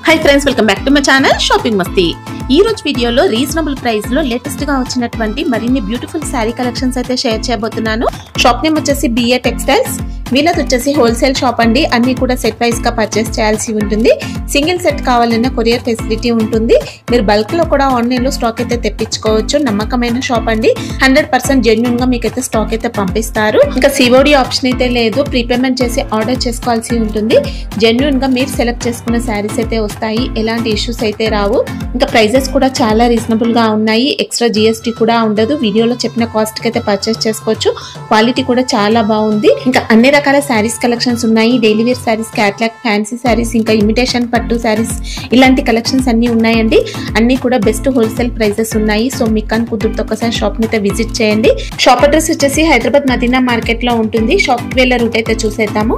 High friends welcome back to my channel shopping Masti. ఈ రోజు వీడియోలో రీజనబుల్ ప్రైస్ లో లేటెస్ట్ గా వచ్చినటువంటి మరిన్ని బ్యూటిఫుల్ సారీ కలెక్షన్స్ అయితే షేర్ చేయబోతున్నాను। షాప్ నేమ్ వచ్చేసి బిఏ టెక్స్టైల్స్। వీళ్ళది వచ్చేసి హోల్సేల్ షాప్ అండి। అన్ని కూడా సెట్ వైస్ గా పర్చేస్ చేయాల్సి ఉంటుంది। సింగిల్ సెట్ కావాలన్నా కొరియర్ ఫెసిలిటీ ఉంటుంది। మీరు బల్క్ లో కూడా ఆన్లైన్ లో స్టాక్ అయితే తెప్పించుకోవచ్చు। నమ్మకమైన షాప్ అండి। 100% జెన్యూన్ గా మీకైతే స్టాక్ అయితే పంపిస్తారు। ఇంకా సిఓడి ఆప్షన్ అయితే లేదు, ప్రీపేమెంట్ చేసి ఆర్డర్ చేసుకోవాల్సి ఉంటుంది। జెన్యూన్ గా మీరు సెలెక్ట్ చేసుకున్న సారీస్ అయితే వస్తాయి, ఎలాంటి ఇష్యూస్ అయితే రావు। ఇంకా ప్రైజెస్ కూడా చాలా రీజనబుల్ గా ఉన్నాయి। ఎక్స్ట్రా జిఎస్టీ కూడా ఉండదు। వీడియోలో చెప్పిన కాస్ట్ కి అయితే పర్చేస్ చేసుకోవచ్చు। క్వాలిటీ కూడా చాలా బాగుంది। ఇంకా అన్ని రకాల సారీస్ కలెక్షన్స్ ఉన్నాయి। Daily wear saris, catalogue, fancy saris, ఇంకా ఇమిటేషన్ పట్టు సారీస్, ఇలాంటి కలెక్షన్స్ అన్ని ఉన్నాయండి। అన్ని కూడా బెస్ట్ హోల్సేల్ ప్రైజెస్ ఉన్నాయి। సో మీకు కనుక కుదిరితే ఒకసారి షాప్ ని అయితే విజిట్ చేయండి। షాప్ అడ్రస్ వచ్చేసి హైదరాబాద్ మదీనా మార్కెట్ లో ఉంటుంది। షాప్ కి వెళ్ళే రూట్ అయితే చూసేద్దాము।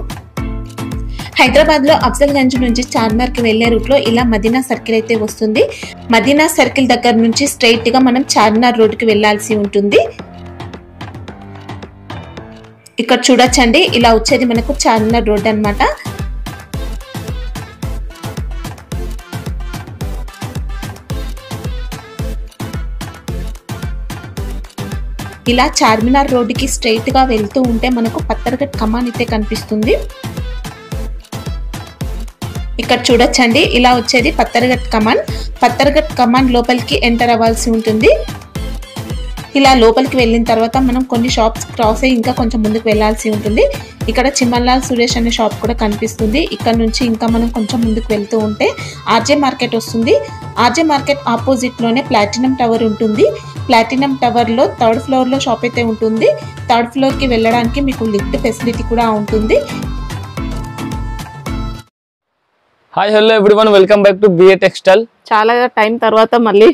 హైదరాబాద్ లో అఫ్జల్ గంజ్ నుంచి చార్మినార్ కి వెళ్లే రూట్ లో ఇలా మదీనా సర్కిల్ అయితే వస్తుంది। మదీనా సర్కిల్ దగ్గర నుంచి స్ట్రైట్ గా మనం చార్మినార్ రోడ్ కి వెళ్లాల్సి ఉంటుంది। ఇక్కడ చూడొచ్చండి, ఇలా వచ్చేది మనకు చార్మినార్ రోడ్ అన్నమాట। ఇలా చార్మినార్ రోడ్ కి స్ట్రైట్ గా వెళ్తూ ఉంటే మనకు పత్తర్ఘట్ కమాన్ అయితే కనిపిస్తుంది। ఇక్కడ చూడొచ్చండి, ఇలా వచ్చేది పత్తర్ఘట్ కమాన్। పత్తర్ఘట్ కమాన్ లోపలికి ఎంటర్ అవ్వాల్సి ఉంటుంది। ఇలా లోపలికి వెళ్ళిన తర్వాత మనం కొన్ని షాప్స్ క్రాస్ అయ్యి ఇంకా కొంచెం ముందుకు వెళ్ళాల్సి ఉంటుంది। ఇక్కడ చిమన్లాల్ సురేష్ అనే షాప్ కూడా కనిపిస్తుంది। ఇక్కడ నుంచి ఇంకా మనం కొంచెం ముందుకు వెళ్తూ ఉంటే ఆర్జే మార్కెట్ వస్తుంది। ఆర్జే మార్కెట్ ఆపోజిట్ లోనే ప్లాటినం టవర్ ఉంటుంది। ప్లాటినం టవర్ లో 3rd ఫ్లోర్ లో షాప్ అయితే ఉంటుంది। 3rd ఫ్లోర్ కి వెళ్ళడానికి మీకు లిఫ్ట్ ఫెసిలిటీ కూడా ఉంటుంది। Hi hello everyone, welcome back to BA textile. చాలా టైం తర్వాత మళ్ళీ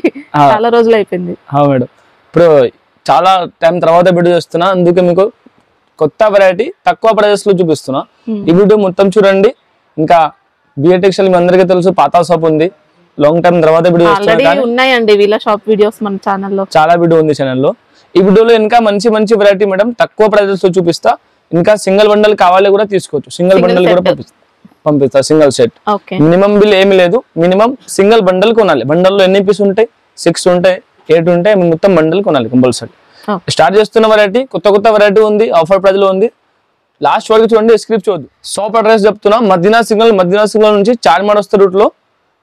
చాలా రోజులు అయిపోయింది। మేడం, ఇప్పుడు చాలా టైం తర్వాత వీడియో చేస్తున్నా, అందుకే మీకు కొత్త వెరైటీ తక్కువ ప్రైజెస్ లో చూపిస్తున్నా। ఈ వీడియో మొత్తం చూడండి। ఇంకా బిఏ టెక్స్టైల్ మీ అందరికీ తెలుసు, పాత షాప్ ఉంది, లాంగ్ టైం తర్వాత వీడియో ఉన్నాయండి వీళ్ళ షాప్ వీడియోస్ మన ఛానల్లో, చాలా వీడియో ఉంది ఛానల్లో। ఈ వీడియోలో ఇంకా మంచి మంచి వెరైటీ మేడం తక్కువ ప్రైజెస్ లో చూపిస్తా। ఇంకా సింగిల్ బండల్ కావాలి కూడా తీసుకోవచ్చు, సింగిల్ బండల్ కూడా పంపిస్తా సింగిల్ సెట్। మినిమం బిల్ ఏమి లేదు, మినిమం సింగిల్ బండల్ కొనాలి। బండల్లో ఎన్ని పీస్ ఉంటాయి? 6 ఉంటాయి, 8 ఉంటాయి, మొత్తం బండల్ కొనాలి కంపల్సరీ। స్టార్ట్ చేస్తున్న వెరైటీ కొత్త కొత్త వెరైటీ ఉంది, ఆఫర్ ప్రైస్ లో ఉంది, లాస్ట్ వరకు చూడండి, స్క్రిప్ట్ చూడదు। షాప్ అడ్రస్ చెప్తున్నా, మదీనా సిగ్నల్ నుంచి చార్మినార్ వస్తే రూట్ లో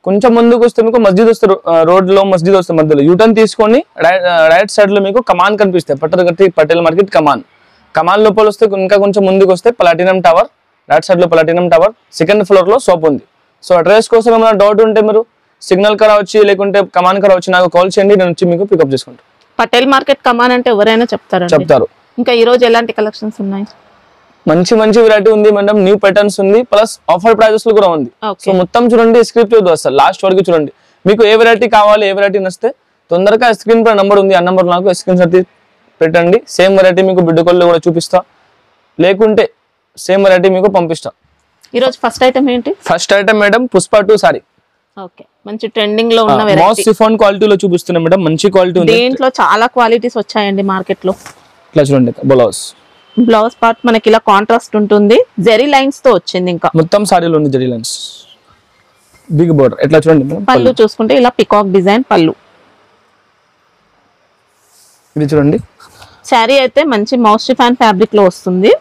కొంచెం ముందుకు వస్తే మీకు మస్జిద్ వస్తే, రోడ్ లో మస్జిద్ వస్తే మధ్యలో యూటర్న్ తీసుకొని రైట్ సైడ్ లో మీకు కమాన్ కనిపిస్తాయి, పట్టర్ఘట్ పటేల్ మార్కెట్ కమాన్ లోపల వస్తే ఇంకా కొంచెం ముందుకు వస్తే ప్లాటినం టవర్, రైట్ సైడ్ లో ప్లాటినం టవర్, 2nd ఫ్లోర్ లో షాప్ ఉంది। సో అడ్రస్ కోసం ఏమైనా డౌట్ ఉంటే మీరు సిగ్నల్ కరా వచ్చి లేకుంటే కమాన్ కరా వచ్చి నాకు కాల్ చేయండి, నేను వచ్చి మీకు పికప్ చేసుకుంటాను। పటేల్ మార్కెట్ కమాన్ అంటే ఎవరైనా చెప్తారు। ఇంకా ఈ రోజు ఎలాంటి కలెక్షన్స్ ఉన్నాయి? మంచి మంచి వెరైటీ ఉంది మేడం, న్యూ ప్యాటర్న్స్ ఉంది, ప్లస్ ఆఫర్ ప్రైజెస్ లో కూడా ఉంది। సో మొత్తం చూడండి, స్క్రిప్ట్ చూద్దాం అసలు లాస్ట్ వరకు చూడండి। మీకు ఏ వెరైటీ కావాలి, ఏ వెరైటీ నచ్చితే తొందరగా స్క్రీన్ పై నంబర్ ఉంది, ఆ నంబర్ నాకు స్క్రీన్ షాట్ పెట్టండి। సేమ్ వెరైటీ మీకు వీడియో కాల్ లో కూడా చూపిస్తా, లేకుంటే సేమ్ వెరైటీ మీకు పంపిస్తా। ఈ రోజు ఫస్ట్ ఐటమ్ ఏంటి? First item madam Pushpa 2 sorry. Okay, మంచి ట్రెండింగ్ లో ఉన్న వెరైటీ, మాస్ షిఫాన్ క్వాలిటీలో చూపిస్తున్నా మేడం, మంచి క్వాలిటీ ఉంది। దీంట్లో చాలా క్వాలిటీస్ వచ్చాయండి మార్కెట్ లో। ఇట్లా చూడండి, బ్లౌజ్ పార్ట్ మనకి ఇలా కాంట్రాస్ట్ ఉంటుంది, జెరీ లైన్స్ తో వచ్చింది, ఇంకా మొత్తం సారీలో ఉంది జెరీ లైన్స్, బిగ్ బోర్డర్। ఎట్లా చూడండి మేడం, పళ్ళు చూసుకుంటే ఇలా పికాక్ డిజైన్ పళ్ళు, ఇది చూడండి। సారీ అయితే మంచి మౌస్ షిఫాన్ ఫ్యాబ్రిక్ లో వస్తుంది,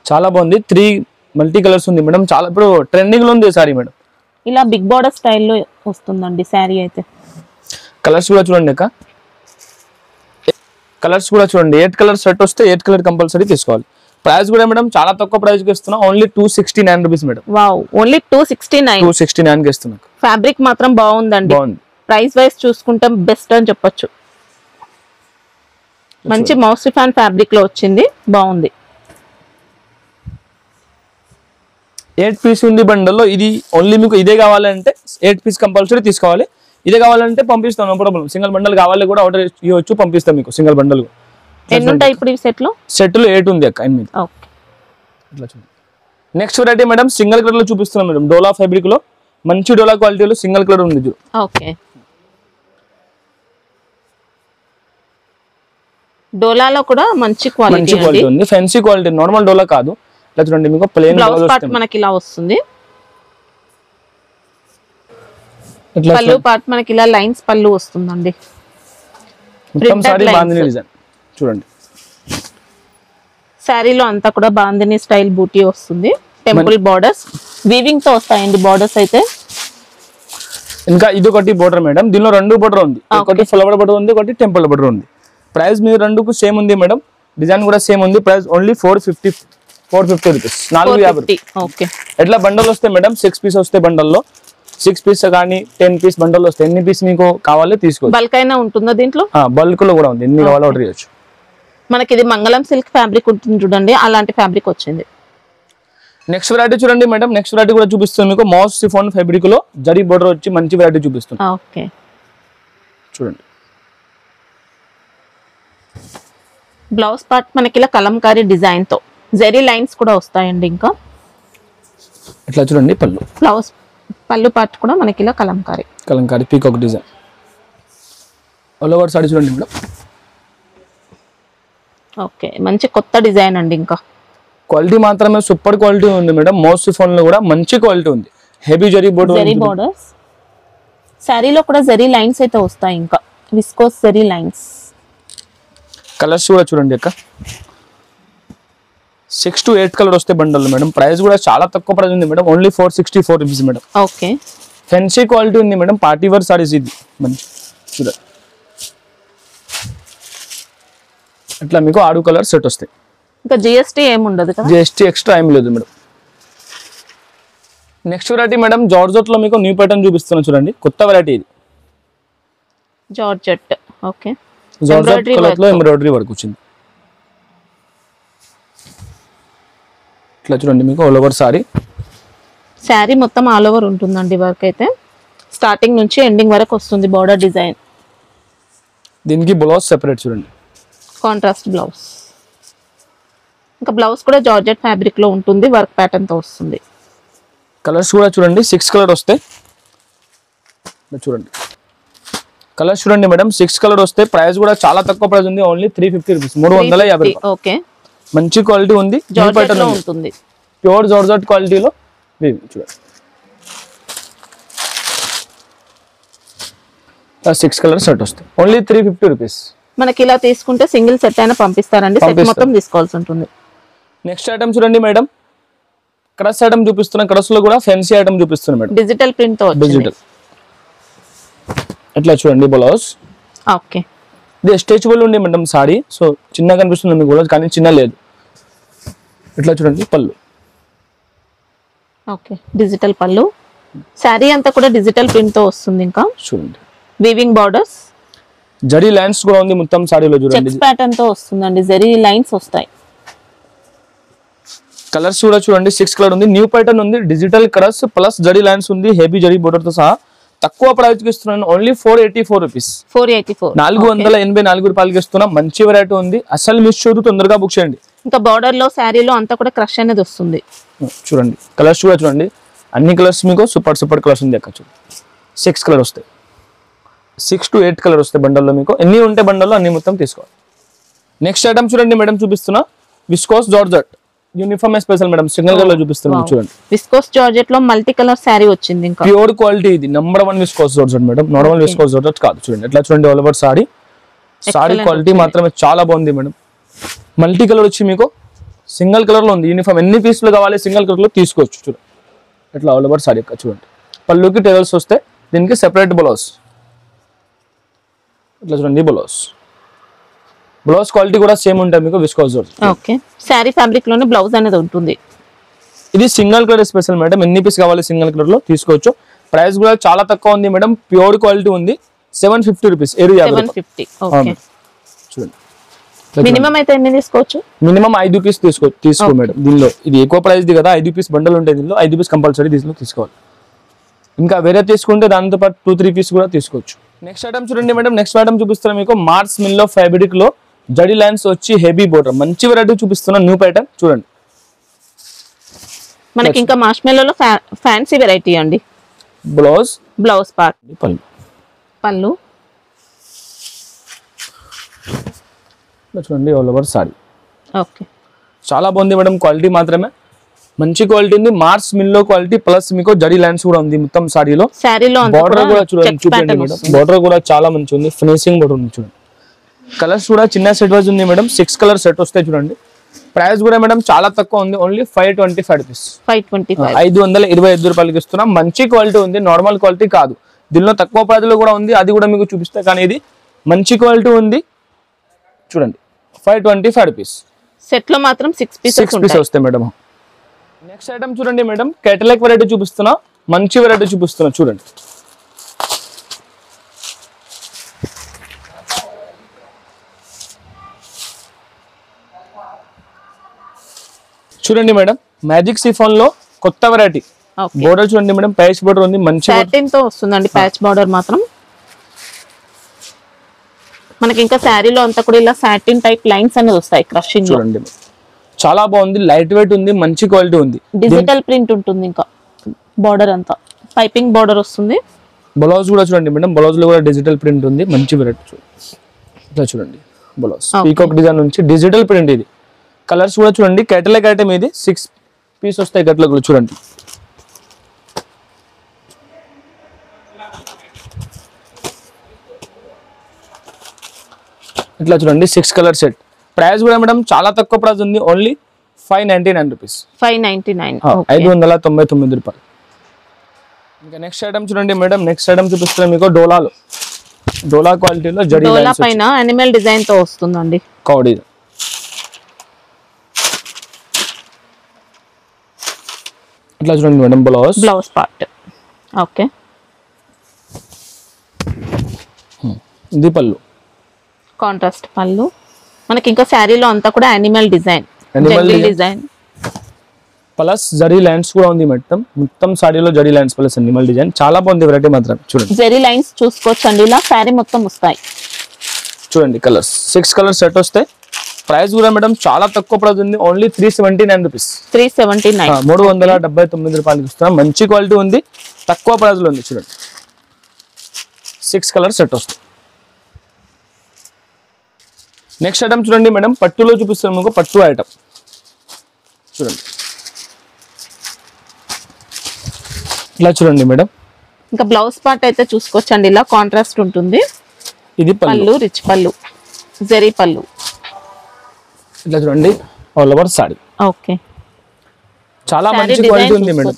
చాలా బాగుంది। 3 మల్టీ కలర్స్ ఉంది మేడం, చాలా ఇప్పుడు ట్రెండింగ్ లో ఉంది సారీ మేడం। ఇలా బిగ్ బార్డర్ స్టైల్లో వస్తుందండి సారీ అయితే। కలర్స్ కూడా చూడండి అక్క, కలర్స్ కూడా చూడండి, 8 కలర్ సెట్ వస్తే 8 కలర్ కంపల్సరీ తీసుకోవాలి। ప్రైస్ కూడా మేడం చాలా తక్కువ ప్రైస్ కి ఇస్తున్నా, only 269 rupees madam. Wow, only 269 కి ఇస్తున్నా। ఫ్యాబ్రిక్ మాత్రం బాగుందండి, ప్రైస్ వైస్ చూసుకుంటే బెస్ట్ అని చెప్పొచ్చు। మంచి మౌస్ షిఫాన్ ఫ్యాబ్రిక్ లో వచ్చింది, బాగుంది। 8 పీస్ ఉంది బండల్లో, ఇది ఓన్లీ మీకు ఇదే కావాలంటే 8 పీస్ కంపల్సరీ తీసుకోవాలి। ఇదే కావాలంటే పంపిస్తాం, నో ప్రాబ్లం। సింగిల్ బండల్ కావాలి కూడా ఆర్డర్ ఇవ్వచ్చు, పంపిస్తాం మీకు సింగిల్ బండల్। ఎన్ని ఉంటాయి ఇప్పుడు ఈ సెట్ లో? 8 ఉంది అక్క, 8। ఓకే, ఇట్లా చూడండి। Next variety madam single colour లో చూపిస్తున్నాం మేడం, డోలా ఫ్యాబ్రిక్ లో మంచి డోలా క్వాలిటీలో సింగిల్ కలర్ ఉంది। ఓకే, డోలాలో కూడా మంచి క్వాలిటీ ఉంది, ఫ్యాన్సీ క్వాలిటీ, నార్మల్ డోలా కాదు। ఇలా చూడండి, మీకు ప్లెయిన్ బ్లౌజ్ పార్ట్ మనకి ఇలా వస్తుంది, పళ్ళు పార్ట్ మనకి ఇలా లైన్స్ పళ్ళు వస్తుందండి. మొత్తం సారీ బాందిని డిజైన్ చూడండి. శారీలో అంతా కూడా బాందిని స్టైల్ బూటీ వస్తుంది. టెంపుల్ బార్డర్స్ వీవింగ్ తో వస్తాయండి బార్డర్స్ అయితే. ఇంకా ఇది ఒకటి బోర్డర్ మేడం, దీనిలో 2 బోర్డర్ ఉంది. ఒకటి ఫ్లవర్ బోర్డర్ ఉంది, ఒకటి టెంపుల్ బోర్డర్ ఉంది. ప్రైస్ మీరు 2కు సేమ్ ఉంది మేడం, డిజైన్ కూడా సేమ్ ఉంది. Price only 450 rupees, 450. ఓకే. ఎట్లా బండల్ వస్తాయి మేడం, 6 పీస్ వస్తాయి బండల్లో. 6 పీస్ కానీ 10 పీస్ బండల్ వస్తాయి. ఎన్ని పీస్ మీకు కావాలో తీసుకోవచ్చు. బల్క్ అయినా ఉంటుందా దీంట్లో? బల్క్ లో కూడా ఉంది, ఎన్ని కావాలో ఆర్డర్ చేయొచ్చు. మనకి ఇది మంగళం సిల్క్ ఫ్యాబ్రిక్ ఉంటుంది చూడండి, అలాంటి ఫ్యాబ్రిక్ వచ్చింది. నెక్స్ట్ వెరైటీ చూడండి మేడం, నెక్స్ట్ వెరైటీ కూడా చూపిస్తాను మీకు. మాస్ సిఫాన్ ఫ్యాబ్రిక్ లో జరీ బోర్డర్ వచ్చి మంచి వెరైటీ చూపిస్తాను. ఓకే చూడండి. బ్లౌజ్ పార్ట్ మనకి ఇలా కలంకారీ డిజైన్ తో జరీ లైన్స్ కూడా వస్తాయండి. ఇంకా ఇట్లా చూడండి పళ్ళు. పళ్ళు పార్ట్ కూడా మనకి ఇలా Kalamkari peacock design. All over sorry చూడండి మేడం. ఓకే, మంచి కొత్త డిజైన్ అండి. ఇంకా క్వాలిటీ మాత్రమే సూపర్ క్వాలిటీ ఉంది మేడం. మోస్ట్ ఫోన్ లో కూడా మంచి క్వాలిటీ ఉంది. హెవీ జరీ బోర్డర్స్ శారీలో కూడా జరీ లైన్స్ అయితే వస్తాయి. ఇంకా విస్కోస్ జరీ లైన్స్. కలర్స్ కూడా చూడండి అక్క, 6 to 8 కలర్ వస్తే బండల్ మేడం. ప్రైస్ కూడా చాలా తక్కువ ప్రైస్ ఉంది madam, only 464 rupees madam. Okay, fancy quality ఉంది మేడం, పార్టీ వేర్ సారీస్ ఇది మంచి. చూడండి అట్లా మీకు 6 కలర్ సెట్ వస్తాయి. ఇంకా జిఎస్టీ ఏమి ఉండదు కదా? జిఎస్టీ ఎక్స్ట్రా ఏం లేదు madam. Next variety madam, georgette లో మీకు న్యూ ప్యాటర్న్ చూపిస్తున్నా చూడండి. కొత్త వెరైటీ ఇది జార్జెట్. ఓకే, జార్జెట్ కలర్ లో ఎంబ్రాయిడరీ వర్క్ వచ్చింది. ఇట్లా చూడండి మీకు ఆల్ ఓవర్ శారీ మొత్తం ఆల్ ఓవర్ ఉంటుందండి వర్క్ అయితే. స్టార్టింగ్ నుంచి ఎండింగ్ వరకు వస్తుంది బార్డర్ డిజైన్. దీనికి బ్లౌజ్ సెపరేట్ చూడండి, కాంట్రాస్ట్ బ్లౌజ్. ఇంకా బ్లౌజ్ కూడా జార్జెట్ ఫ్యాబ్రిక్ లో ఉంటుంది, వర్క్ ప్యాటర్న్ తో వస్తుంది. కలర్స్ కూడా చూడండి, 6 కలర్ వస్తాయి. చూడండి కలర్స్ చూడండి మేడం, 6 కలర్ వస్తాయి. ప్రైస్ కూడా చాలా తక్కువ ప్రైస్ ఉంది, ఓన్లీ 350 రూపీస్, 350. ఓకే, మంచి క్వాలిటీ ఉంది, జార్జెట్ లో ఉంటుంది. ప్యూర్ జార్జెట్ క్వాలిటీలో చూడండి. 6 కలర్ సెట్ వస్తాయి, ఓన్లీ 350 రూపీస్. మనకి ఇలా తీసుకుంటే సింగిల్ సెట్ అయినా పంపిస్తారండి, సెట్ మొత్తం తీసుకోవాల్సి ఉంటుంది. నెక్స్ట్ ఐటమ్ చూడండి మేడం, క్రష్ ఐటమ్ చూపిస్తున్నా. క్రష్ లో కూడా ఫ్యాన్సీ ఐటమ్ చూపిస్తున్నా మేడం, డిజిటల్ ప్రింట్ తో. డిజిటల్ ఎట్లా చూడండి బ్లౌజ్. ఓకే, ఇది స్ట్రెచబుల్ ఉంది మేడం సారీ. సో చిన్నగా కనిపిస్తుంది మీకు బ్లౌజ్, కానీ చిన్న లేదు. ఇట్లా చూడండి పళ్ళు. ఓకే, డిజిటల్ పళ్ళు. శారీ అంతా కూడా డిజిటల్ ప్రింట్ తో వస్తుంది. ఇంకా చూడండి వీవింగ్ బార్డర్స్, జరీ లైన్స్ కూడా ఉంది మొత్తం సారీలో చూడండి. చెక్స్ ప్యాటర్న్ తో వస్తుందండి, జరీ లైన్స్ వస్తాయి. కలర్స్ కూడా చూడండి, 6 కలర్ ఉంది, న్యూ ప్యాటర్న్ ఉంది, digital colours plus zari lines ఉంది, హెవీ జరీ బోర్డర్ తో సహా. తక్కువ ప్రైస్ కి ఇస్తున్నాను, ఓన్లీ 484 రూపీస్. 484 రూపాయలకి ఇస్తున్నా. మంచి వెరైటీ ఉంది, అసలు మిస్ చేయదు, తొందరగా బుక్ చేయండి. ఇంకా బార్డర్ లో శారీలో అంతా కూడా క్రష్ అనేది వస్తుంది. చూడండి కలర్స్ కూడా చూడండి, అన్ని కలర్స్ మీకు సూపర్ కలర్స్ ఉంది. అక్కడ చూడండి 6 కలర్ వస్తాయి, 6 to 8 కలర్ వస్తాయి బండల్లో. మీకు ఎన్ని ఉంటే బండల్లో అన్ని మొత్తం తీసుకోవాలి. నెక్స్ట్ ఐటమ్ చూడండి మేడం, చూపిస్తున్నా viscose georgette uniform special madam, single colour లో చూపిస్తున్నాను చూడండి. విస్కోస్ జార్జెట్ లో మల్టీ కలర్ శారీ వచ్చింది. ఇంకా ప్యూర్ క్వాలిటీ ఇది, number 1 viscose georgette madam, normal viscose georgette కాదు. చూడండి ఎట్లా చూడండి ఆల్ ఓవర్ సారీ క్వాలిటీ మాత్రమే చాలా బాగుంది మేడం. మల్టీ కలర్ వచ్చి మీకు సింగిల్ కలర్ లో ఉంది. యూనిఫామ్ ఎన్ని పీసులు కావాలి సింగిల్ కలర్ లో తీసుకోవచ్చు. చూడండి ఎట్లా ఆల్ ఓవర్ సారీ చూడండి. పళ్ళుకి టేబుల్స్ వస్తే, దీనికి సెపరేట్ బ్లౌజ్. ఇట్లా చూడండి బ్లౌజ్ క్వాలిటీ కూడా సేమ్ ఉంటుంది మీకు viscose georgette. Okay, sari fabric లోనే బ్లౌజ్ అనేది ఉంటుంది. ఇది సింగిల్ కలర్ స్పెషల్ మేడం, ఎన్ని పీస్ కావాలి సింగిల్ కలర్ లో తీసుకోవచ్చు. ప్రైస్ కూడా చాలా తక్కువ ఉంది మేడం, ప్యూర్ క్వాలిటీ ఉంది, 750 రూపీస్. 750. ఓకే, చూడండి మినిమం అయితే ఎన్ని తీసుకోవచ్చు? మినిమం 5 పీస్ తీసుకో మేడం. దీనిలో ఇది ఎక్కువ ప్రైస్ ది కదా, 5 పీస్ బండల్ ఉంటాయి దీనిలో, 5 పీస్ కంపల్సరీ దీనిలో తీసుకోవాలి. ఇంకా వేరే తీసుకుంటే దాంతో పాటు 2-3 పీస్ కూడా తీసుకోవచ్చు. నెక్స్ట్ ఐటమ్ చూడండి మేడం, నెక్స్ట్ ఐటమ్ చూపిస్తున్నా మీకు మార్స్ మిల్లో ఫ్యాబ్రిక్ లో జడీ లైన్స్ వచ్చి హెవీ బోర్డర్, మంచి వెరైటీ చూపిస్తున్నా, న్యూ ప్యాటర్న్ చూడండి. మనకి ఇంకా మార్ష్మెల్లోలో ఫ్యాన్సీ వెరైటీ అండి. బ్లౌజ్ పార్ట్, పళ్ళు చూడండి ఆల్ ఓవర్ సారీ. ఓకే, చాలా బాగుంది మేడం, క్వాలిటీ మాత్రమే మంచి క్వాలిటీ ఉంది, మార్స్ మిల్లో క్వాలిటీ ప్లస్ మీకు జరీ లైన్స్ కూడా ఉంది మొత్తం సారీలో. బార్డర్ కూడా చూడండి, చూడండి మేడం, బార్డర్ కూడా చాలా మంచి ఉంది, ఫినిషింగ్ బార్డర్ ఉంది చూడండి. కలర్స్ కూడా చిన్న సెట్ వైజ్ ఉంది మేడం, 6 కలర్ సెట్ వస్తాయి చూడండి. ప్రైస్ కూడా మేడం చాలా తక్కువ ఉంది, ఓన్లీ 525 రూపీస్, 525 రూపాయలకి ఇస్తున్నాం. మంచి క్వాలిటీ ఉంది, నార్మల్ క్వాలిటీ కాదు. దీనిలో తక్కువ ప్రైస్ లో కూడా ఉంది, అది కూడా మీకు చూపిస్తా, కానీ ఇది మంచి క్వాలిటీ ఉంది చూడండి. 525 రూపీస్ సెట్ లో మాత్రం 6 పీసెస్ వస్తాయి మేడం. నెక్స్ట్ ఐటమ్ చూడండి మేడం, కేటలాగ్ వెరైటీ చూపిస్తున్నా, మంచి వెరైటీ చూపిస్తున్నా చూడండి. చూడండి మేడం, మ్యాజిక్ సిఫాన్ లో కొత్త వెరైటీ. బోర్డర్ చూడండి మేడం, ప్యాచ్ బోర్డర్ ఉంది, మంచి సాటిన్ తో వస్తుందండి. ప్యాచ్ బోర్డర్ మాత్రం మనకి ఇంకా శారీలో అంతా కూడా ఇలా సాటిన్ టైప్ లైన్స్ అనేది వస్తాయి, క్రషింగ్. చూడండి చాలా బాగుంది, లైట్ వెయిట్ ఉంది, మంచి క్వాలిటీ ఉంది. డిజిటల్ ప్రింట్ ఉంటుంది, ఇంకా బోర్డర్ అంతా పైపింగ్ బోర్డర్ వస్తుంది. బ్లౌజ్ కూడా చూడండి మేడం, బ్లౌజ్ లో కూడా డిజిటల్ ప్రింట్ ఉంది, మంచి వెరైటీ చూడండి. చూడండి బ్లౌజ్ పీకాక్ డిజైన్ నుంచి డిజిటల్ ప్రింట్. ఇది కలర్స్ కూడా చూడండి, కేటలాగ్ ఐటమ్ ఇది 6 పీస్ వస్తాయి కేటలాగ్ చూడండి. ఇట్లా చూడండి 6 కలర్ సెట్. ప్రైస్ కూడా మేడం చాలా తక్కువ ప్రైస్ ఉంది, ఓన్లీ 599 రూపీస్, 599 రూపాయలు. ఇంకా నెక్స్ట్ ఐటమ్ చూడండి మేడం, నెక్స్ట్ ఐటమ్ చూపిస్తున్నాం మీకు డోలాలో, డోలా క్వాలిటీలో జరీ లైన్స్ పైన అనిమల్ డిజైన్ తో వస్తుందండి. కౌడీ ఇట్లా చూడండి మేడం, బ్లౌజ్ పార్ట్. ఓకే, ఇది పళ్ళు, కాంట్రాస్ట్ పళ్ళు. మనకి ఇంకా శారీలో అంతా కూడా animal design plus zari lines కూడా ఉంది మేడం. మొత్తం సారీలో zari lines plus animal design, చాలా బాగుంది వెరైటీ మాత్రం. చూడండి జరీ లైన్స్ చూసుకోవచ్చండి, ఇలా శారీ మొత్తం వస్తాయి చూడండి. కలర్స్ 6 కలర్ సెట్ వస్తాయి. ప్రైస్ కూడా మేడం చాలా తక్కువ ప్రైస్ ఉంది, ఓన్లీ 379 రూపీస్, 379 రూపాయలకి ఇస్తున్నాం. మంచి క్వాలిటీ ఉంది, తక్కువ ప్రైస్ లో ఉంది చూడండి. 6 కలర్ సెట్ వస్తాయి. నెక్స్ట్ ఐటమ్ చూడండి మేడం, పట్టులో చూపిస్తున్నాం మీకు, పట్టు ఐటమ్ చూడండి. ఇలా చూడండి మేడం, ఇంకా బ్లౌజ్ పార్ట్ అయితే చూసుకోవచ్చండి, ఇలా కాంట్రాస్ట్ ఉంటుంది. ఇది పళ్ళు, రిచ్ పళ్ళు, జరీ పళ్ళు. ఇట్లా చూడండి ఆల్ ఓవర్ సారీ. ఓకే, చాలా మంచి క్వాలిటీ ఉంది మేడం.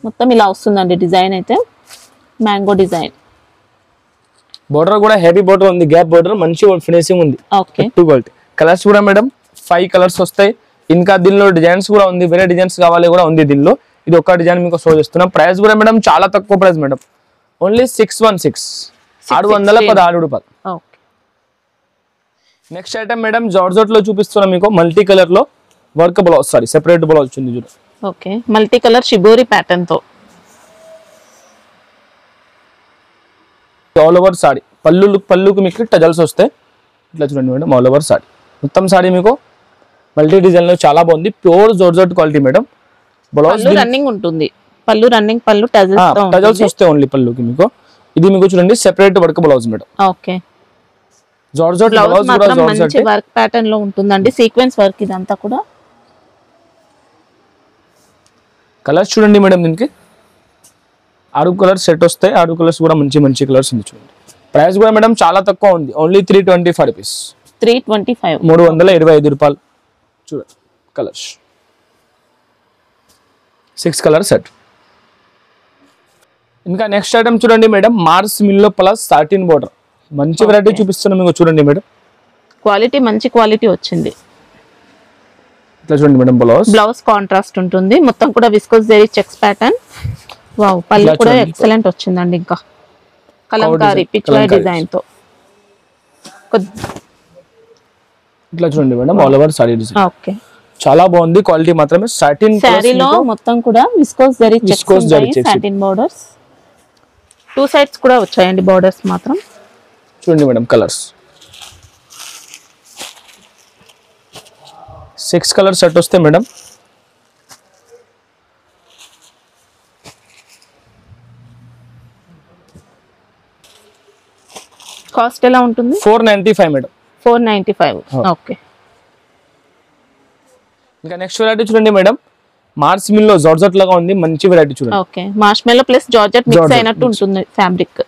మొత్తం ఇలా వస్తుందండి డిజైన్ అయితే, మ్యాంగో డిజైన్. బోర్డర్ కూడా హెవీ బోర్డర్ ఉంది, గ్యాప్ బోర్డర్, మంచి ఫినిషింగ్ ఉంది. క్వాలిటీ. కలర్స్ కూడా మేడం 5 కలర్స్ వస్తాయి. ఇంకా దీనిలో డిజైన్స్ కూడా ఉంది, వేరే డిజైన్స్ కావాలి కూడా ఉంది దీనిలో. ఇది ఒక డిజైన్ మీకు షో చేస్తున్నాం. ప్రైస్ కూడా మేడం చాలా తక్కువ ప్రైస్ మేడం, ఓన్లీ 616, 616 రూపాయలు. నెక్స్ట్ ఐటమ్ మేడం జార్జెట్ లో చూపిస్తున్నాం మీకు, మల్టీ కలర్ లో work blouse, sorry separate blouse వచ్చింది చూడండి. Okay, multi colour shibori pattern తో ఆల్ ఓవర్ సారీ. పళ్ళుకి మీకు టజల్స్ వస్తాయి. ఇట్లా చూడండి మేడం, ఆల్ ఓవర్ సారీ, మొత్తం సారీ మీకు మల్టీ డిజైన్ లో చాలా బాగుంది, pure georgette quality madam. Blouse running ఉంటుంది, పళ్ళు రన్నింగ్, పళ్ళు టజల్స్ వస్తాయి ఓన్లీ పళ్ళుకి మీకు. ఇది మీకు చూడండి separate work blouse madam. Okay, georgette blouse కూడా మంచి వర్క్ ప్యాటర్న్ లో ఉంటుందండి, సీక్వెన్స్ వర్క్ ఇదంతా కూడా. కలర్స్ చూడండి మేడం, దీనికి 6 కలర్స్ సెట్ వస్తాయి, 6 కలర్స్ కూడా మంచి కలర్స్ ఉంది చూడండి. ప్రైస్ కూడా మేడం చాలా తక్కువ ఉంది, ఓన్లీ 325 రూపీస్, 325 రూపాయలు చూడండి. Colours 6 colour set. ఇంకా నెక్స్ట్ ఐటమ్ చూడండి మేడం, మార్స్ మిల్లో ప్లస్ సాటిన్ బోర్డర్, మంచి వెరైటీ చూపిస్తున్నాం మీకు చూడండి మేడం. క్వాలిటీ మంచి క్వాలిటీ వచ్చింది. ఇట్లా చూడండి మేడం, బ్లౌజ్ కాంట్రాస్ట్ ఉంటుంది, మొత్తం కూడా viscose zari checks pattern. Wow, పళ్ళు కూడా ఎక్సలెంట్ వచ్చిందండి. ఇంకా కలంకారీ పిచ్వై డిజైన్ తో. ఇట్లా చూడండి madam, all over sorry design. Okay, చాలా బాగుంది క్వాలిటీ మాత్రమే. సాటిన్ సారీలో మొత్తం కూడా viscose zari checks, satin borders, 2 sides కూడా వచ్చాయండి బోర్డర్స్ మాత్రం. చూడండి మేడం, కలర్స్ 6 కలర్ సెట్ వస్తే మేడం. కాస్ట్ ఎలా ఉంటుంది? 495 మేడం, 495. ఓకే, ఇంకా నెక్స్ట్ వెరైటీ చూడండి మేడం, మార్స్ మిల్ లో జార్జెట్ లాగా ఉంది, మంచి వెరైటీ చూడండి. ఓకే, మార్ష్ మెల్లో ప్లస్ జార్జెట్ మిక్స్ అయినట్టు ఉంటుంది ఫ్యాబ్రిక్.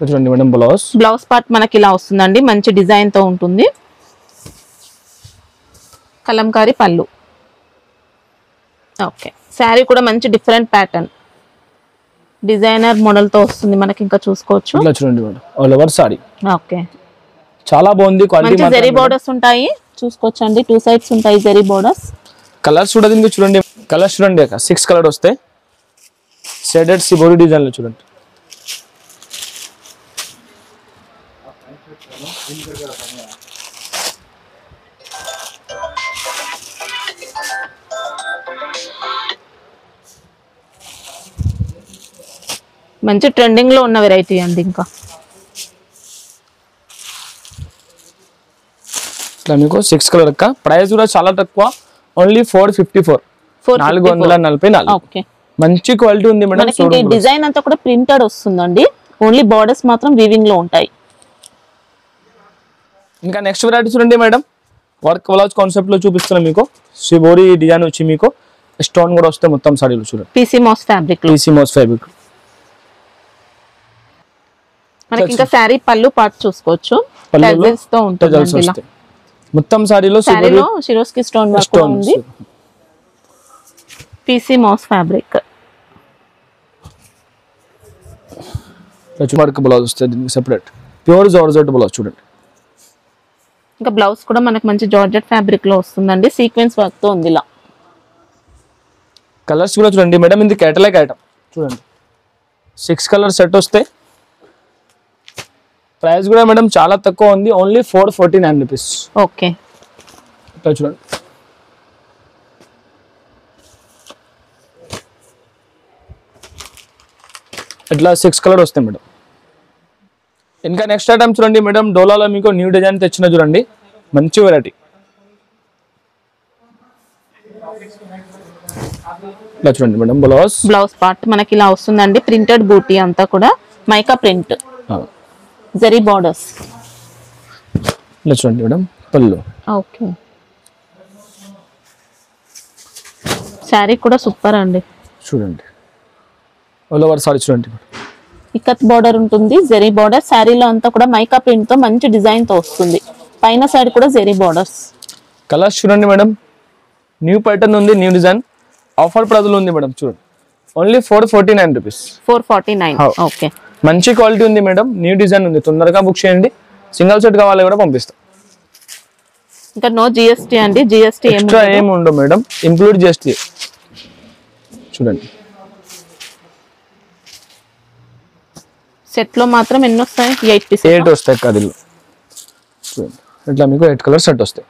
చూడండి మేడం, బ్లౌజ్ పార్ట్ మనకి ఇలా వస్తుందండి, మంచి డిజైన్ తో ఉంటుంది. కలంకారీ పళ్ళు. ఓకే, శారీ కూడా మంచి డిఫరెంట్ ప్యాటర్న్ డిజైనర్ మోడల్ తో వస్తుంది మనకి. ఇంకా చూసుకోవచ్చు, ఇలా చూడండి madam, all over sorry. Okay, చాలా బాగుంది, క్వాలిటీ మంచి జరీ బోర్డర్స్ ఉంటాయి, చూసుకోవచ్చు అండి. 2 సైడ్స్ ఉంటాయి జరీ బోర్డర్స్. కలర్స్ చూడండి, చూడండి కలర్స్ చూడండి, 6 కలర్ వస్తాయి. షేడెడ్ సిబోరి డిజైన్ లో చూడండి. మంచి ట్రెండింగ్ లో ఉన్న వెరైటీ అండి. ఇంకా ఇట్లా మీకు 6 కలర్ అక్క, ప్రైస్ కూడా చాలా తక్కువ, ఓన్లీ 454, 444. ఓకే, మంచి క్వాలిటీ ఉంది మేడం. మనకి డిజైన్ అంతా కూడా ప్రింటెడ్ వస్తుందండి, ఓన్లీ బోర్డర్స్ మాత్రం వీవింగ్ లో ఉంటాయి. ఇంకా నెక్స్ట్ వెరైటీ చూడండి మేడం, వర్క్ బ్లౌజ్ కాన్సెప్ట్ లో చూపిస్తున్నాం మీకు. సిబోరి డిజైన్ వచ్చి మీకు స్టోన్ కూడా వస్తే మొత్తం సారీలో చూడండి. PC mass fabric. మనకి ఇంకా శారీ పళ్ళు పార్ట్ చూసుకోవచ్చు, టజల్స్ తో ఉంటుంది. మొత్తం సారీలో షిరోస్కి స్టోన్ వర్క్ ఉంది. PC mass fabric. Work blouse వస్తుంది సెపరేట్, ప్యూర్ జార్జెట్ బ్లౌజ్ చూడండి. ఇంకా బ్లౌజ్ కూడా మనకి మంచి జార్జెట్ ఫ్యాబ్రిక్ లో వస్తుందండి, సీక్వెన్స్ వర్క్ తో ఉంది. ఇలా కలర్స్ కూడా చూడండి మేడం, ఇది కేటలాగ్ ఐటమ్ చూడండి. 6 కలర్ సెట్ వస్తే ప్రైస్ కూడా మేడం చాలా తక్కువ ఉంది, ఓన్లీ 449 రూపీస్. ఓకే, ఇట్లా చూడండి. ఇట్లా 6 కలర్ వస్తాయి మేడం. ఇంకా నెక్స్ట్ ఐటమ్ చూడండి మేడం, డోలాలో మీకు న్యూ డిజైన్ తెచ్చిన చూడండి, మంచి వెరైటీ. ఇలా చూడండి మేడం, బ్లౌజ్ పార్ట్ మనకి ఇలా వస్తుందండి, ప్రింటెడ్ బూటీ అంతా కూడా మైకా ప్రింట్, జరీ బోర్డర్స్. ఇలా చూడండి మేడం, పళ్ళు. ఓకే, శారీ కూడా సూపర్ అండి, చూడండి ఆల్ ఓవర్ సారీ చూడండి. ఇక్కత్ బోర్డర్ ఉంటుంది, జరీ బోర్డర్. శారీలో అంతా కూడా మైకా ప్రింట్ తో మంచి డిజైన్ తో వస్తుంది, పైన సైడ్ కూడా జరీ బోర్డర్స్. కలర్స్ చూడండి మేడం, న్యూ ప్యాటర్న్ ఉంది, న్యూ డిజైన్, ఆఫర్ ప్రైస్లో ఉంది మేడం. చూడండి, ఓన్లీ 449 రూపీస్. 449. ఓకే, మంచి క్వాలిటీ ఉంది మేడం, న్యూ డిజైన్ ఉంది, తొందరగా బుక్ చేయండి. సింగిల్ సెట్ కావాలి కూడా పంపిస్తాం. ఇంకా నో జిఎస్టీ అండి, జిఎస్టీ ఎక్స్ట్రా ఏమి ఉండవు మేడం, ఇంక్లూడ్ జిఎస్టీ. చూడండి, సెట్ లో మాత్రం ఎన్ని వస్తాయి? 8 పీసెస్. 8 వస్తాయి కదిలో. చూడండి, ఇట్లా మీకు 8 కలర్ సెట్ వస్తాయి.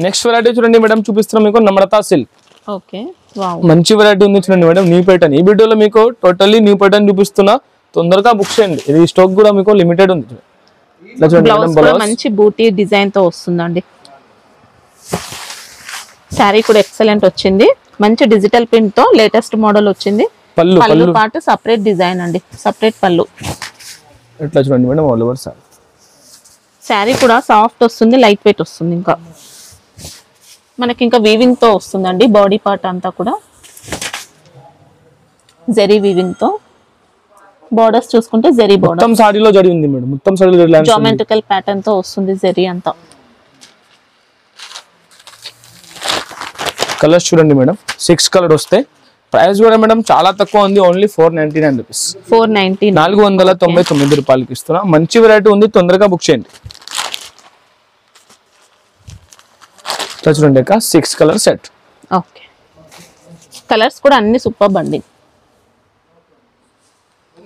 నెక్స్ట్ వెరైటీ చూడండి మేడం, చూపిస్తున్నాం మీకు నమ్రతా సిల్క్. ఓకే, వావ్, మంచి వెరైటీ ఉంది చూడండి మేడం, న్యూ ప్యాటర్న్. ఈ వీడియోలో మీకు టోటల్లీ న్యూ ప్యాటర్న్ చూపిస్తున్నా, తొందరగా బుక్ చేయండి. ఇది స్టాక్ కూడా మీకు లిమిటెడ్ ఉంది. బ్లౌజ్ మంచి బూటీ డిజైన్ తో వస్తుందండి. శారీ కూడా ఎక్సలెంట్ వచ్చింది, మంచి డిజిటల్ ప్రింట్ తో లేటెస్ట్ మోడల్ వచ్చింది. పళ్ళు పార్ట్ సెపరేట్ డిజైన్ అండి, సెపరేట్ పళ్ళు. ఇట్లా చూడండి madam, all over sorry. Sari కూడా సాఫ్ట్ వస్తుంది, లైట్ వెయిట్ వస్తుంది. ఇంకా మనకి ఇంకా వీవింగ్ తో వస్తుందండి, బాడీ పార్ట్ అంతా కూడా జరీ వీవింగ్ తో. బోర్డర్స్ చూసుకుంటే జరీ బోర్డర్, మొత్తం సారీలో జరీ ఉంది మేడం, మొత్తం సారీలో జరీ లైన్స్, జామెట్రికల్ ప్యాటర్న్ తో వస్తుంది జరీ అంతా. కలర్స్ చూడండి మేడం, 6 కలర్ వస్తాయి. ప్రైస్ కూడా మేడం చాలా తక్కువ ఉంది, ఓన్లీ 499 రూపీస్. 499 రూపాయలకి ఇస్తున్నా. మంచి వెరైటీ ఉంది, తొందరగా బుక్ చేయండి. ఇట్లా చూడండి, 6 కలర్ సెట్. ఓకే, కలర్స్ కూడా అన్ని సూపర్ బండి.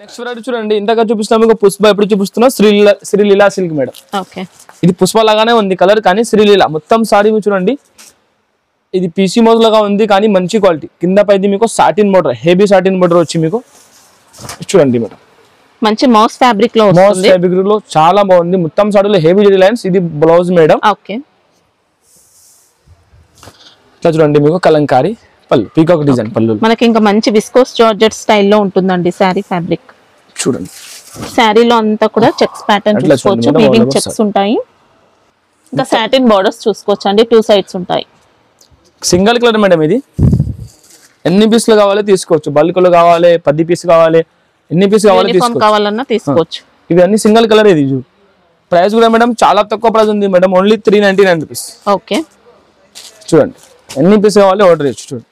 నెక్స్ట్ వెరైటీ చూడండి, ఇంతగా చూపిస్తున్నా మీకు పుష్ప, ఎప్పుడు చూపిస్తున్నా శ్రీలీలా సిల్క్ మేడం. ఓకే, ఇది పుష్ప లాగానే ఉంది కలర్, కానీ శ్రీలీలా మొత్తం సారీ చూడండి. ఇది పీసీ మోజ్ లాగా ఉంది, కానీ మంచి క్వాలిటీ. కింద పైది మీకు satin border, heavy satin border వచ్చి మీకు చూడండి మేడం, మంచి మౌస్ ఫ్యాబ్రిక్ లో మౌస్ ఫ్యాబ్రిక్ లో చాలా బాగుంది. మొత్తం సారీలో హెవీ జరీ లైన్స్. ఇది బ్లౌజ్ మేడం. ఓకే, ఇట్లా చూడండి మీకు కలంకారీ పళ్ళు, పీకాక్ డిజైన్ పళ్ళు. మనకి ఇంకా మంచి విస్కోస్ జార్జెట్ స్టైల్లో ఉంటుందండి శారీ ఫ్యాబ్రిక్. చూడండి, శారీలో అంతా కూడా చెక్స్ ప్యాటర్న్ చూసుకోవచ్చు, వీవింగ్ చెక్స్ ఉంటాయి. ఇంకా సాటిన్ బోర్డర్స్ చూసుకోవచ్చు అండి, 2 సైడ్స్ ఉంటాయి. సింగిల్ కలర్ మేడం ఇది. ఎన్ని పీసులు కావాలో తీసుకోవచ్చు, బల్క్ లో కావాలి, 10 పీస్ కావాలి, ఎన్ని పీస్ కావాలన్నా తీసుకోవచ్చు. ఇవి అన్ని సింగిల్ కలర్. ఇది ప్రైస్ కూడా మేడం చాలా తక్కువ ప్రైస్ ఉంది మేడం, ఓన్లీ 399 రూపీస్. ఓకే చూడండి ఎన్ని పీస్ కావాలి ఆర్డర్ చేయొచ్చు. చూడండి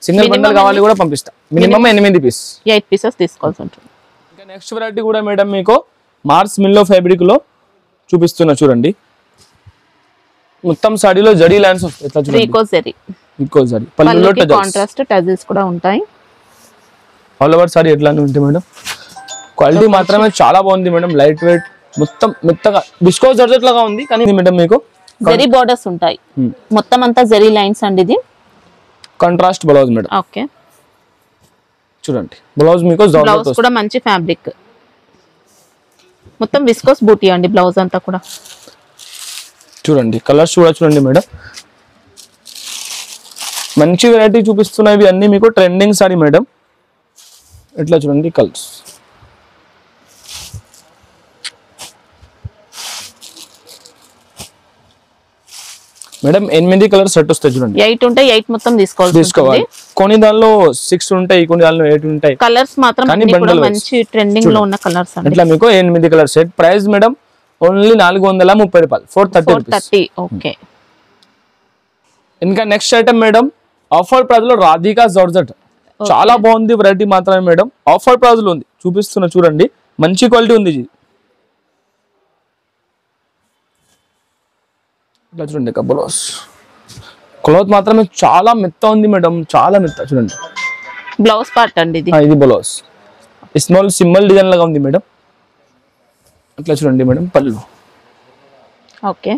సింగిల్ బండల్ కావాలి కూడా పంపిస్తా. మినిమం 8 పీస్, 8 పీసెస్ తీసుకోవాల్సి ఉంటుంది. ఇంకా నెక్స్ట్ వెరైటీ కూడా మేడం మీకు మార్స్ మిల్లో ఫ్యాబ్రిక్ లో చూపిస్తున్నా. చూడండి మొత్తం సాడీలో జరీ లైన్స్ వస్తాయి. ఈకో జరీ పళ్ళులో కాంట్రాస్ట్ టజిల్స్ కూడా ఉంటాయి. ఆల్ ఓవర్ సారీ ఎట్లానే ఉంటాయి మేడం. క్వాలిటీ మాత్రమే చాలా బాగుంది మేడం, లైట్ వెయిట్, మొత్తం మెత్తగా విస్కోస్ జార్జెట్ లాగా ఉంది. కానీ మేడం మీకు జరీ బోర్డర్స్ ఉంటాయి, మొత్తం అంతా జరీ లైన్స్ అండి. ఇది కాంట్రాస్ట్ బ్లౌజ్ మేడం. ఓకే చూడండి బ్లౌజ్ మీకు బ్లౌజ్ కూడా మంచి ఫ్యాబ్రిక్, మొత్తం విస్కోస్ బూటీ అండి బ్లౌజ్ అంతా కూడా. చూడండి కలర్స్ కూడా చూడండి మేడం, మంచి వెరైటీ చూపిస్తున్నాయి అన్ని మీకు. Trending sorry madam. ఎట్లా చూడండి కలర్స్. మేడం 8 కలర్ సెట్ వస్తాయి. చూడండి 8 ఉంటాయి, 8 మొత్తం తీసుకోవాలి. కొన్ని దానిలో 6 ఉంటాయి, కొన్ని దానిలో 8 ఉంటాయి. కలర్స్ మాత్రం మంచి ట్రెండింగ్ లో ఉన్న కలర్స్ అండి. ఇట్లా మీకు 8 colour set. Price madam only 430 రూపాయలు, 430. ఓకే ఇంకా next item madam offer price లో రాధికా జార్జెట్. చాలా బాగుంది వెరైటీ మాత్రమే మేడం, ఆఫర్ ప్రైస్ లో ఉంది. చూపిస్తున్నా చూడండి, మంచి క్వాలిటీ ఉంది. ఇట్లా చూడండి బ్లౌజ్ క్లాత్ మాత్రమే చాలా మెత్త ఉంది మేడం, చాలా మెత్త. చూడండి బ్లౌజ్ పార్ట్ అండి ఇది. ఇది బ్లౌజ్ స్మాల్ సింబల్ డిజైన్ లాగా ఉంది మేడం. ఇట్లా చూడండి మేడం పళ్ళు. ఓకే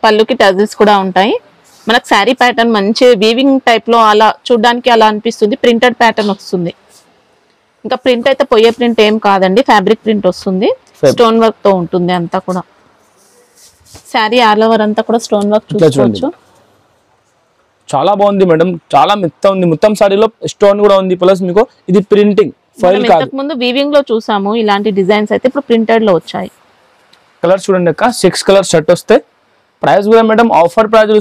పళ్ళుకి టజిల్స్ కూడా ఉంటాయి. మనకు శారీ ప్యాటర్న్ మంచి వీవింగ్ టైప్ లో అలా చూడడానికి అలా అనిపిస్తుంది. ప్రింటెడ్ ప్యాటర్న్ వస్తుంది. ఇంకా ప్రింట్ అయితే పోయే ప్రింట్ ఏం కాదండి, ఫ్యాబ్రిక్ ప్రింట్ వస్తుంది. స్టోన్ వర్క్ తో ఉంటుంది అంతా కూడా. శారీ ఆల్ ఓవర్ అంతా కూడా స్టోన్ వర్క్ చూసుకోవచ్చు. చాలా బాగుంది మేడం, చాలా మెత్త ఉంది. మొత్తం సారీలో స్టోన్ కూడా ఉంది. ప్లస్ మీకు ఇది ప్రింటింగ్ ఫైల్ కాదు. ఇంతకు ముందు వీవింగ్ లో చూసాము ఇలాంటి డిజైన్స్, అయితే ఇప్పుడు ప్రింటెడ్ లో వచ్చాయి. కలర్ చూడండి అక్క, 6 కలర్ షర్ట్ వస్తే. ప్రైస్ కూడా మేడం ఆఫర్ ప్రైస్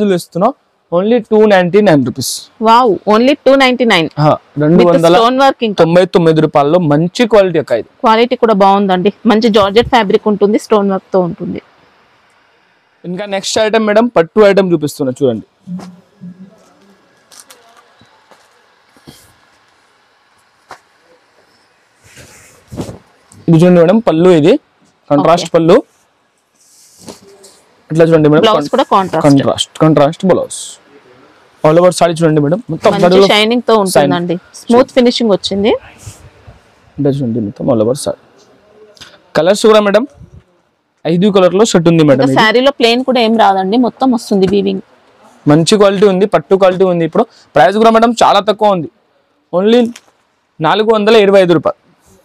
లో ఇస్తున్నాం, ఓన్లీ 299 రూపీస్. Wow, only 299. 299 రూపాయల్లో మంచి క్వాలిటీ అక్క. ఇది క్వాలిటీ కూడా బాగుందండి, మంచి జార్జెట్ ఫ్యాబ్రిక్ ఉంటుంది, స్టోన్ వర్క్ తో ఉంటుంది. ఇంకా నెక్స్ట్ ఐటమ్ మేడం పట్టు ఐటమ్ చూపిస్తున్నా. చూడండి ఇది చూడండి మేడం పళ్ళు, ఇది కాంట్రాస్ట్ పళ్ళు. ఇట్లా చూడండి మేడం బ్లౌజ్ కూడా contrast blouse. All over sorry చూడండి మేడం, మొత్తం షైనింగ్ తో ఉంటుందండి, స్మూత్ ఫినిషింగ్ వచ్చింది. ఇట్లా చూడండి మొత్తం ఆల్ ఓవర్ సారీ. కలర్స్ కూడా మేడం 5 కలర్ లో షర్ట్ ఉంది మేడం. సారీలో ప్లేన్ కూడా ఏం రాదండి, మొత్తం వస్తుంది వీవింగ్. మంచి క్వాలిటీ ఉంది, పట్టు క్వాలిటీ ఉంది. ఇప్పుడు ప్రైస్ కూడా మేడం చాలా తక్కువ ఉంది, ఓన్లీ 425 రూపాయలు.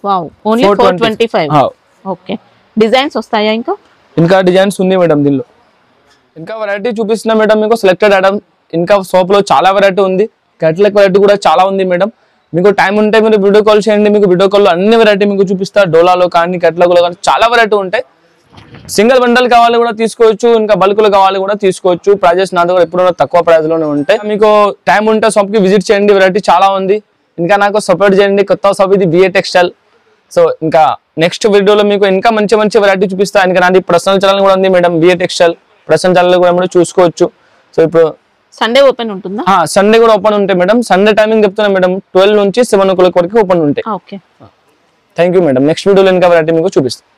Wow, only 425. ఓకే డిజైన్స్ వస్తాయా? ఇంకా డిజైన్స్ ఉంది మేడం దీనిలో. ఇంకా వెరైటీ చూపిస్తున్నా మేడం మీకు. సెలెక్టెడ్ ఐటమ్ ఇంకా షాప్ లో చాలా వెరైటీ ఉంది. క్యాటలాగ్ వెరైటీ కూడా చాలా ఉంది మేడం. మీకు టైం ఉంటే మీరు వీడియో కాల్ చేయండి, మీకు వీడియో కాల్లో అన్ని వెరైటీ మీకు చూపిస్తా. డోలాలో కానీ క్యాటలాగ్లో కానీ చాలా వెరైటీ ఉంటాయి. సింగిల్ బండల్ కావాలి కూడా తీసుకోవచ్చు, ఇంకా బల్క్లో కావాలి కూడా తీసుకోవచ్చు. ప్రైజెస్ నాతో కూడా ఎప్పుడైనా తక్కువ ప్రైస్ లోనే ఉంటాయి. మీకు టైం ఉంటే షాప్ కి విజిట్ చేయండి, వెరైటీ చాలా ఉంది. ఇంకా నాకు సపోర్ట్ చేయండి. కొత్త షాప్ ఇది బిఏ టెక్స్టైల్. సో ఇంకా నెక్స్ట్ వీడియోలో మీకు ఇంకా మంచి మంచి వెరైటీ చూపిస్తా. ఇంకా నాది పర్సనల్ ఛానల్ కూడా ఉంది madam, BA textile personal channel కూడా మీరు చూసుకోవచ్చు. సో ఇప్పుడు సండే ఓపెన్ ఉంటుందా? సండే కూడా ఓపెన్ ఉంటాయి మేడం. సండే టైమింగ్ చెప్తున్నా మేడం, 12 నుంచి 7 o'clock వరకు ఓపెన్ ఉంటాయి. Okay thank you madam. Next వీడియోలో ఇంకా వెరైటీ మీకు చూపిస్తాను.